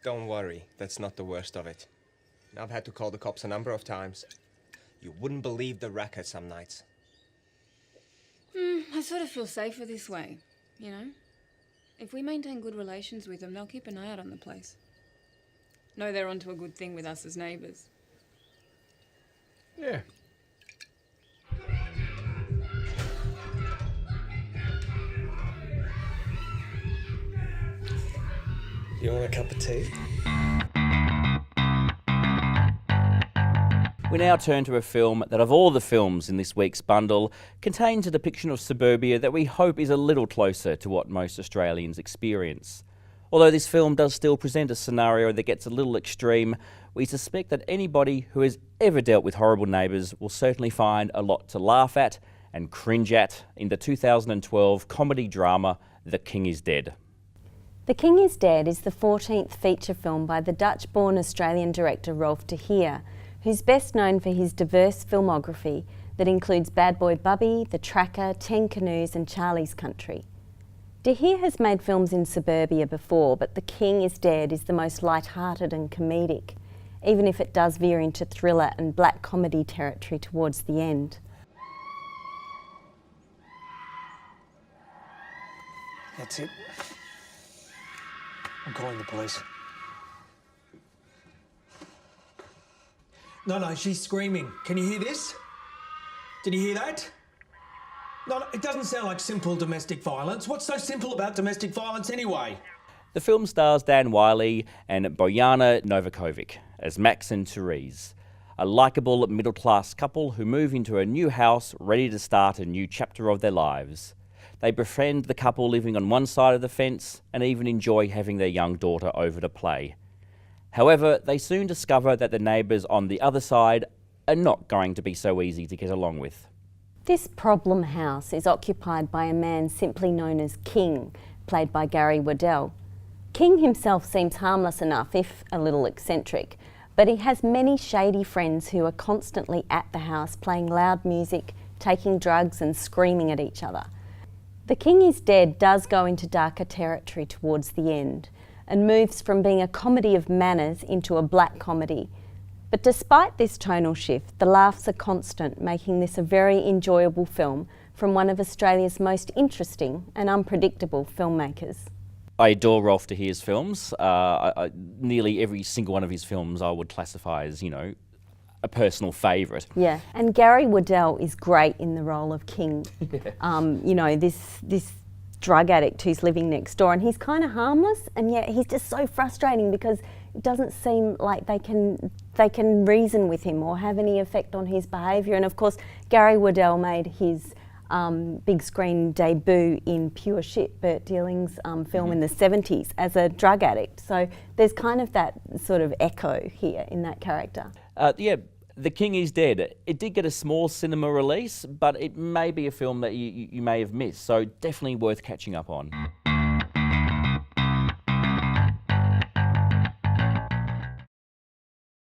Don't worry, that's not the worst of it. I've had to call the cops a number of times. You wouldn't believe the racket some nights. I sort of feel safer this way, you know? If we maintain good relations with them, they'll keep an eye out on the place. Know they're onto a good thing with us as neighbours. Yeah. You want a cup of tea? We now turn to a film that, of all the films in this week's bundle, contains a depiction of suburbia that we hope is a little closer to what most Australians experience. Although this film does still present a scenario that gets a little extreme, we suspect that anybody who has ever dealt with horrible neighbours will certainly find a lot to laugh at and cringe at in the 2012 comedy drama The King is Dead. The King is Dead is the 14th feature film by the Dutch-born Australian director Rolf de Heer, who's best known for his diverse filmography that includes Bad Boy Bubby, The Tracker, 10 Canoes and Charlie's Country. De Heer has made films in suburbia before, but The King is Dead is the most light-hearted and comedic, even if it does veer into thriller and black comedy territory towards the end. That's it. I'm calling the police. No, she's screaming. Can you hear this? Did you hear that? No, it doesn't sound like simple domestic violence. What's so simple about domestic violence anyway? The film stars Dan Wiley and Bojana Novakovic as Max and Therese, a likeable middle-class couple who move into a new house ready to start a new chapter of their lives. They befriend the couple living on one side of the fence and even enjoy having their young daughter over to play. However, they soon discover that the neighbours on the other side are not going to be so easy to get along with. This problem house is occupied by a man simply known as King, played by Gary Waddell. King himself seems harmless enough, if a little eccentric, but he has many shady friends who are constantly at the house playing loud music, taking drugs and screaming at each other. The King is Dead does go into darker territory towards the end and moves from being a comedy of manners into a black comedy. But despite this tonal shift, the laughs are constant, making this a very enjoyable film from one of Australia's most interesting and unpredictable filmmakers. I adore Rolf de Heer's films. Nearly every single one of his films I would classify as, you know, a personal favourite. Yeah, and Gary Waddell is great in the role of King. You know, this drug addict who's living next door, and he's kind of harmless, and yet he's just so frustrating because it doesn't seem like they can reason with him or have any effect on his behaviour. And of course, Gary Waddell made his big screen debut in Pure Shit, Bert Dealing's film in the 70s as a drug addict. So there's kind of that sort of echo here in that character. Yeah, The King is Dead. It did get a small cinema release, but it may be a film that you may have missed, so definitely worth catching up on.